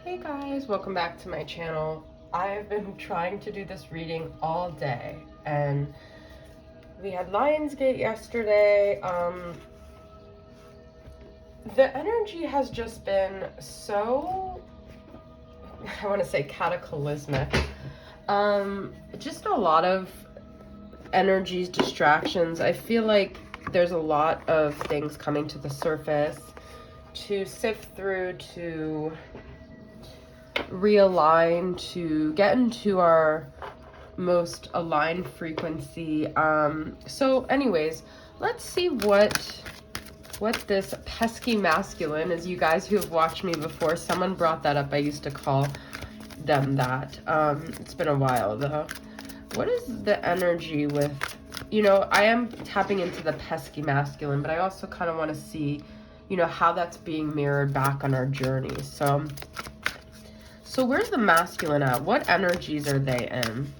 Hey guys, welcome back to my channel. I've been trying to do this reading all day and we had Lionsgate yesterday. The energy has just been so, I want to say cataclysmic. Just a lot of energies, distractions. I feel like there's a lot of things coming to the surface to sift through, to realign, to get into our most aligned frequency. So anyways, let's see what this pesky masculine, as you guys who have watched me before, someone brought that up. I used to call them that. It's been a while though. What is the energy with, I am tapping into the pesky masculine, but I also kind of want to see, how that's being mirrored back on our journey. So where's the masculine at? What energies are they in?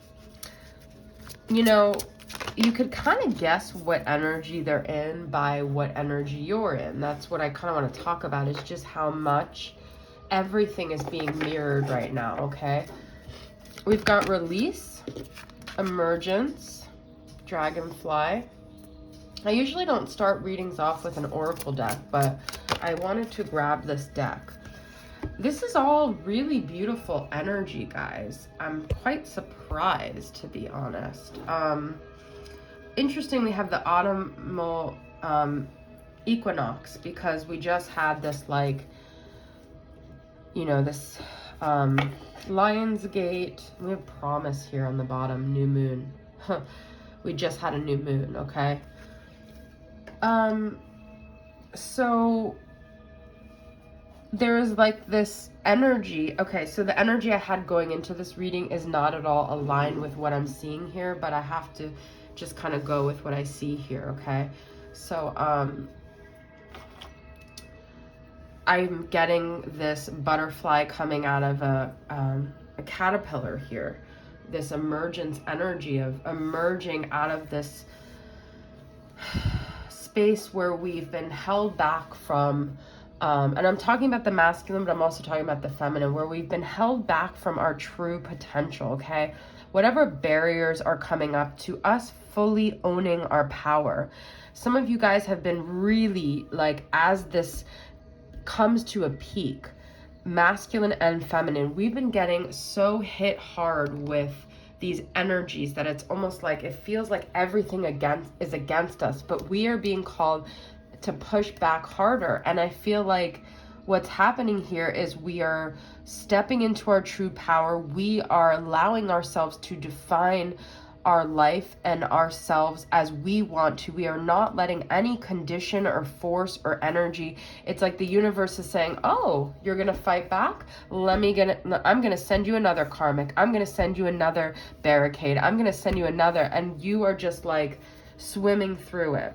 You could kind of guess what energy they're in by what energy you're in. That's what I kind of want to talk about, is just how much everything is being mirrored right now, okay? We've got release, emergence, dragonfly. I usually don't start readings off with an oracle deck, but I wanted to grab this deck. This is all really beautiful energy, guys. I'm quite surprised, to be honest. Interesting, we have the autumnal equinox, because we just had this, like, this Lion's Gate. We have promise here on the bottom, new moon. We just had a new moon, okay? So there is like this energy. Okay, so the energy I had going into this reading is not at all aligned with what I'm seeing here, but I have to just kind of go with what I see here, okay? So I'm getting this butterfly coming out of a caterpillar here. This emergence energy of emerging out of this space where we've been held back from, and I'm talking about the masculine, but I'm also talking about the feminine, where we've been held back from our true potential, okay? Whatever barriers are coming up to us fully owning our power. Some of you guys have been really, like, as this comes to a peak, masculine and feminine, we've been getting so hit hard with these energies that it's almost like it feels like everything is against us, but we are being called to push back harder. And I feel like what's happening here is we are stepping into our true power. We are allowing ourselves to define our life and ourselves as we want to. We are not letting any condition or force or energy. It's like the universe is saying, oh, you're gonna fight back? I'm gonna send you another karmic. I'm gonna send you another barricade. I'm gonna send you another, and you are just like swimming through it.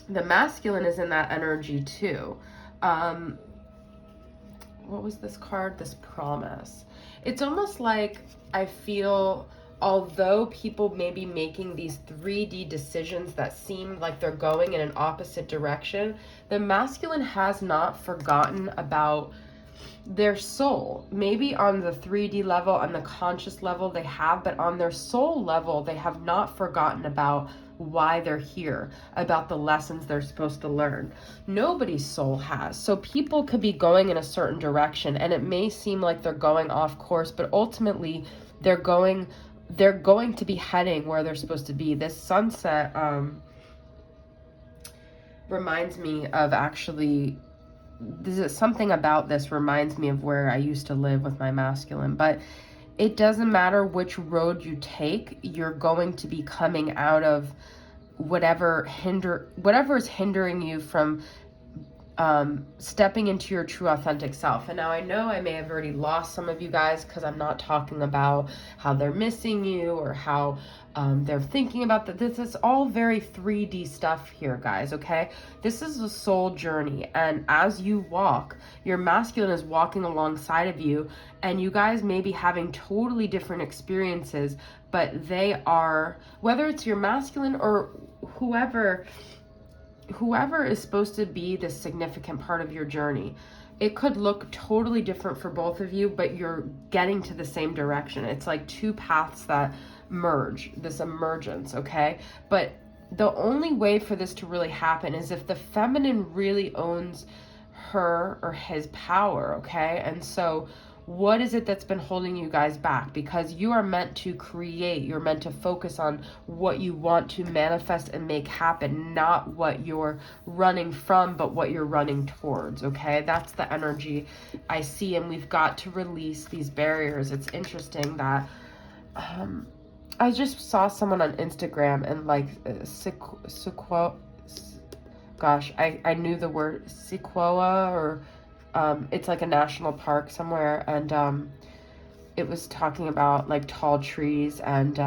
The masculine is in that energy too. What was this card? This promise. It's almost like I feel, although people may be making these 3D decisions that seem like they're going in an opposite direction, the masculine has not forgotten about their soul. Maybe on the 3D level, on the conscious level they have, but on their soul level, they have not forgotten about why they're here, about the lessons they're supposed to learn. Nobody's soul has. So people could be going in a certain direction and it may seem like they're going off course, but ultimately they're going to be heading where they're supposed to be. This sunset reminds me of, actually, something about this reminds me of where I used to live with my masculine. But it doesn't matter which road you take, you're going to be coming out of whatever is hindering you from stepping into your true authentic self. And now I know I may have already lost some of you guys because I'm not talking about how they're missing you or how they're thinking about that. This is all very 3D stuff here, guys, okay? This is a soul journey, and as you walk, your masculine is walking alongside of you, and you guys may be having totally different experiences, but they are, whether it's your masculine or whoever is supposed to be the significant part of your journey, it could look totally different for both of you, but you're getting to the same direction. It's like two paths that merge, this emergence, okay? But the only way for this to really happen is if the feminine really owns her or his power, okay? And so what is it that's been holding you guys back? Because you are meant to create, you're meant to focus on what you want to manifest and make happen, not what you're running from, but what you're running towards, okay? That's the energy I see, and we've got to release these barriers. It's interesting that I just saw someone on Instagram and like gosh, I knew the word Sequoia, or it's like a national park somewhere, and it was talking about like tall trees, and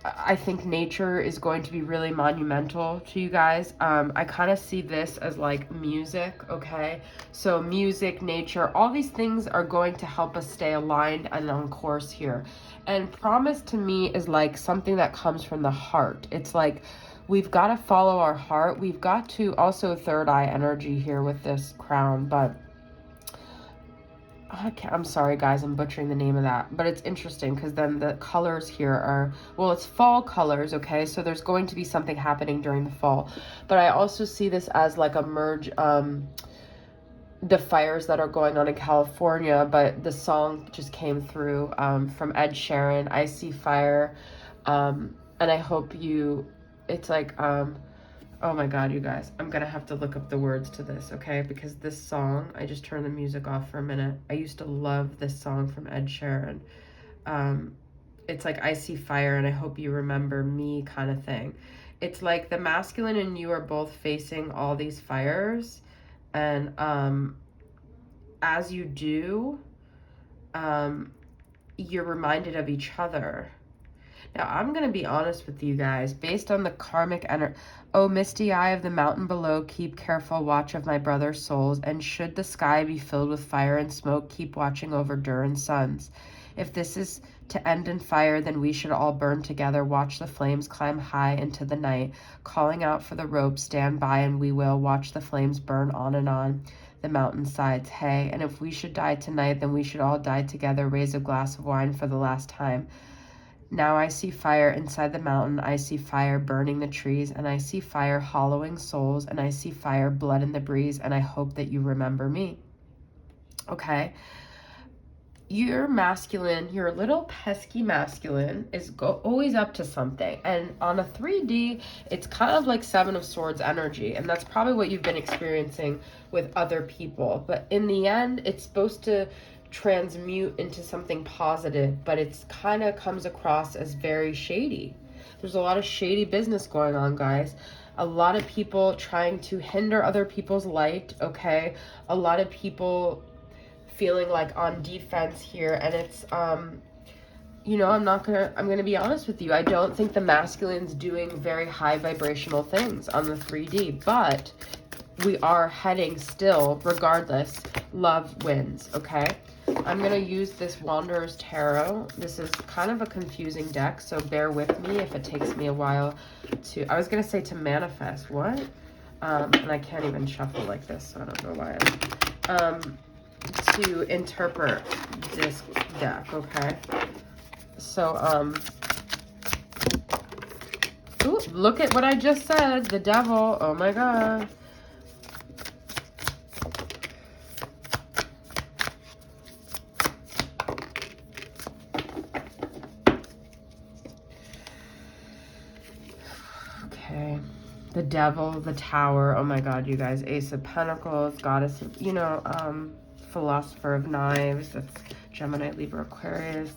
I think nature is going to be really monumental to you guys. I kind of see this as like music, okay? So music, nature, all these things are going to help us stay aligned and on course here. And promise to me is like something that comes from the heart. It's like we've got to follow our heart. We've got to also third eye energy here with this crown, but I'm sorry guys, I'm butchering the name of that, but it's interesting because then the colors here are, well, it's fall colors, okay? So there's going to be something happening during the fall, but I also see this as like a merge, the fires that are going on in California, but the song just came through from Ed Sheeran, I See Fire, and I hope you, it's like, oh my God, you guys, I'm gonna have to look up the words to this, okay? Because this song, I just turned the music off for a minute. I used to love this song from Ed Sheeran. It's like, I see fire and I hope you remember me kind of thing. It's like the masculine and you are both facing all these fires. And as you do, you're reminded of each other. Now, I'm going to be honest with you guys, based on the karmic energy. Oh, misty eye of the mountain below, keep careful watch of my brother's souls, and should the sky be filled with fire and smoke, keep watching over Durin's sons. If this is to end in fire, then we should all burn together, watch the flames climb high into the night, calling out for the rope, stand by and we will watch the flames burn on the mountainsides, hey, and if we should die tonight, then we should all die together, raise a glass of wine for the last time. Now I see fire inside the mountain, I see fire burning the trees, and I see fire hollowing souls, and I see fire, blood in the breeze, and I hope that you remember me. Okay? Your masculine, your little pesky masculine is always up to something. And on a 3D, it's kind of like Seven of Swords energy, and that's probably what you've been experiencing with other people. But in the end, it's supposed to transmute into something positive, but it's kind of comes across as very shady. There's a lot of shady business going on, guys. A lot of people trying to hinder other people's light, okay? A lot of people feeling like on defense here, and it's you know, I'm gonna be honest with you. I don't think the masculine's doing very high vibrational things on the 3D, but we are heading still, regardless, love wins, okay? I'm going to use this Wanderer's Tarot. This is kind of a confusing deck, so bear with me if it takes me a while to, I was going to say to manifest, what? And I can't even shuffle like this, so I don't know why. To interpret this deck, okay? So, ooh, look at what I just said, the devil, oh my God. The devil, the tower, oh my God, you guys, Ace of Pentacles, Goddess of, you know, Philosopher of Knives, that's Gemini, Libra, Aquarius,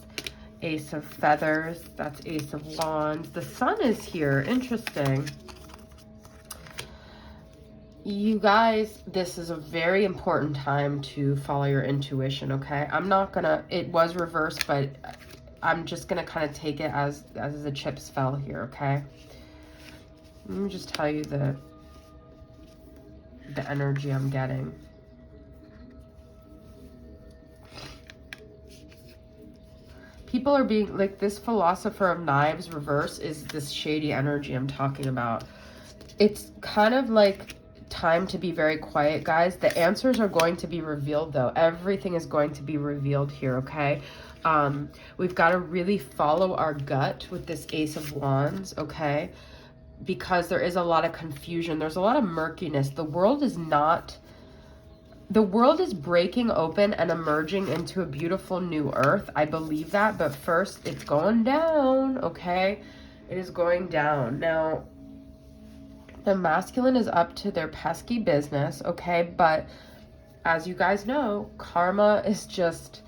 Ace of Feathers, that's Ace of Wands. The Sun is here, interesting. You guys, this is a very important time to follow your intuition, okay? I'm not gonna, it was reversed, but I'm just gonna kind of take it as the chips fell here, okay? Let me just tell you the energy I'm getting. People are being, like, this Philosopher of Knives reverse is this shady energy I'm talking about. It's kind of like time to be very quiet, guys. The answers are going to be revealed, though. Everything is going to be revealed here, okay? We've got to really follow our gut with this Ace of Wands, okay? Because there is a lot of confusion. There's a lot of murkiness. The world is breaking open and emerging into a beautiful new earth. I believe that, but first it's going down, okay? It is going down. Now, the masculine is up to their pesky business, okay? But as you guys know, karma is just,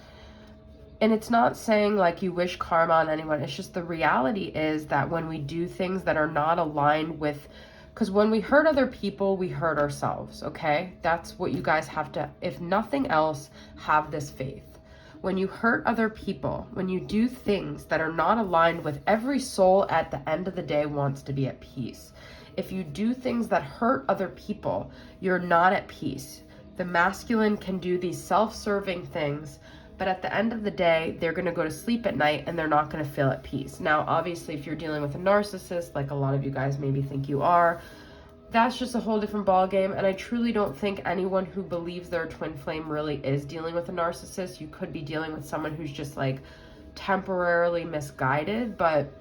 and it's not saying like you wish karma on anyone. It's just the reality is that when we do things that are not aligned with, because when we hurt other people, we hurt ourselves, okay? That's what you guys have to, if nothing else, have this faith. When you hurt other people, when you do things that are not aligned with, every soul at the end of the day wants to be at peace. If you do things that hurt other people, you're not at peace. The masculine can do these self-serving things, but at the end of the day, they're going to go to sleep at night and they're not going to feel at peace. Now, obviously, if you're dealing with a narcissist, like a lot of you guys maybe think you are, that's just a whole different ballgame. And I truly don't think anyone who believes they're a twin flame really is dealing with a narcissist. You could be dealing with someone who's just like temporarily misguided. But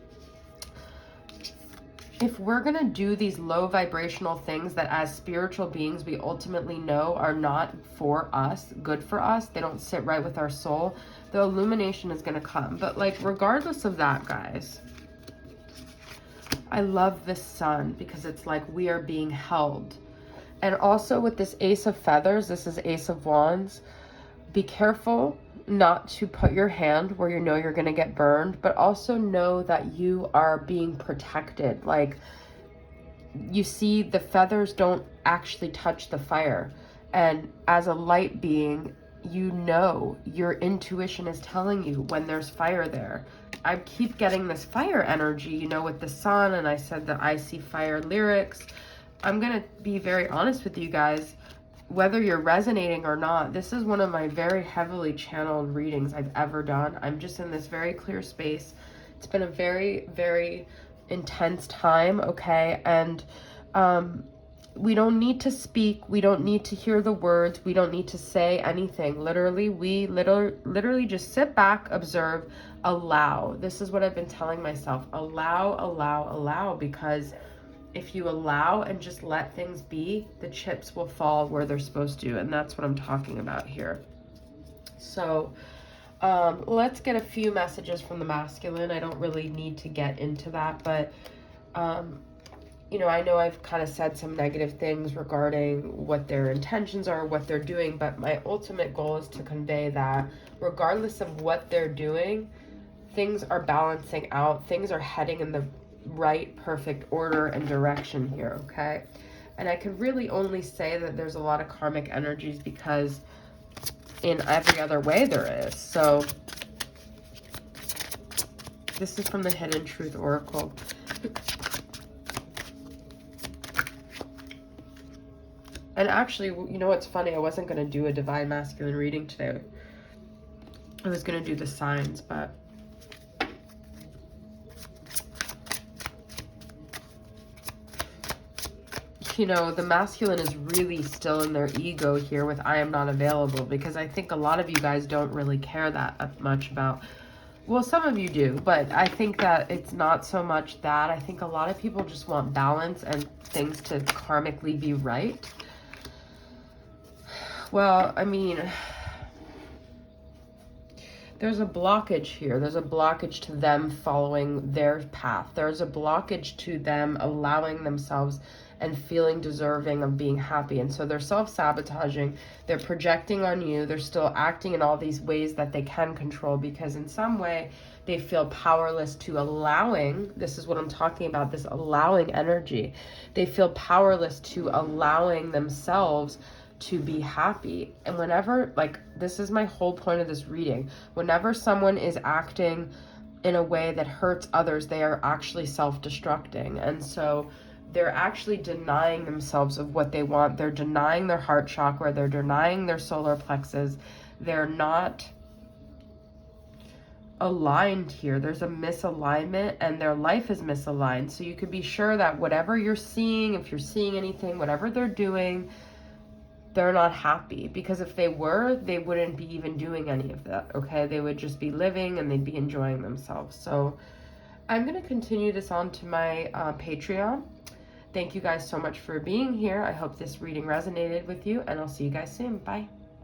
if we're going to do these low vibrational things that as spiritual beings we ultimately know are not for us, good for us, they don't sit right with our soul, the illumination is going to come. But like regardless of that, guys, I love this sun because it's like we are being held. And also with this Ace of Feathers, this is Ace of Wands, be careful not to put your hand where you know you're going to get burned, but also know that you are being protected. Like, you see, the feathers don't actually touch the fire. And as a light being, you know, your intuition is telling you when there's fire there. I keep getting this fire energy, you know, with the sun, and I said that I see fire lyrics. I'm going to be very honest with you guys. Whether you're resonating or not, this is one of my very heavily channeled readings I've ever done. I'm just in this very clear space. It's been a very, very intense time, okay? And we don't need to speak. We don't need to hear the words. We don't need to say anything. Literally, we literally just sit back, observe, allow. This is what I've been telling myself. Allow, allow, allow, because if you allow and just let things be, the chips will fall where they're supposed to. And that's what I'm talking about here. So let's get a few messages from the masculine. I don't really need to get into that, but you know I've kind of said some negative things regarding what their intentions are, what they're doing, but my ultimate goal is to convey that regardless of what they're doing, things are balancing out. Things are heading in the right, perfect order and direction here, okay? And I could really only say that there's a lot of karmic energies because in every other way there is. So this is from the Hidden Truth Oracle. And actually, you know what's funny? I wasn't going to do a Divine Masculine reading today. I was going to do the signs, but you know, the masculine is really still in their ego here with I am not available, because I think a lot of you guys don't really care that much about, well, some of you do, but I think that it's not so much that. I think a lot of people just want balance and things to karmically be right. Well, I mean, there's a blockage here. There's a blockage to them following their path. There's a blockage to them allowing themselves and feeling deserving of being happy. And so they're self-sabotaging. They're projecting on you. They're still acting in all these ways that they can control, because in some way they feel powerless to allowing, this is what I'm talking about, this allowing energy. They feel powerless to allowing themselves to be happy. And whenever, like, this is my whole point of this reading, whenever someone is acting in a way that hurts others, they are actually self-destructing. And so they're actually denying themselves of what they want. They're denying their heart chakra. They're denying their solar plexus. They're not aligned here. There's a misalignment and their life is misaligned. So you could be sure that whatever you're seeing, if you're seeing anything, whatever they're doing, they're not happy. Because if they were, they wouldn't be even doing any of that, okay? They would just be living and they'd be enjoying themselves. So I'm going to continue this on to my Patreon. Thank you guys so much for being here. I hope this reading resonated with you, and I'll see you guys soon. Bye.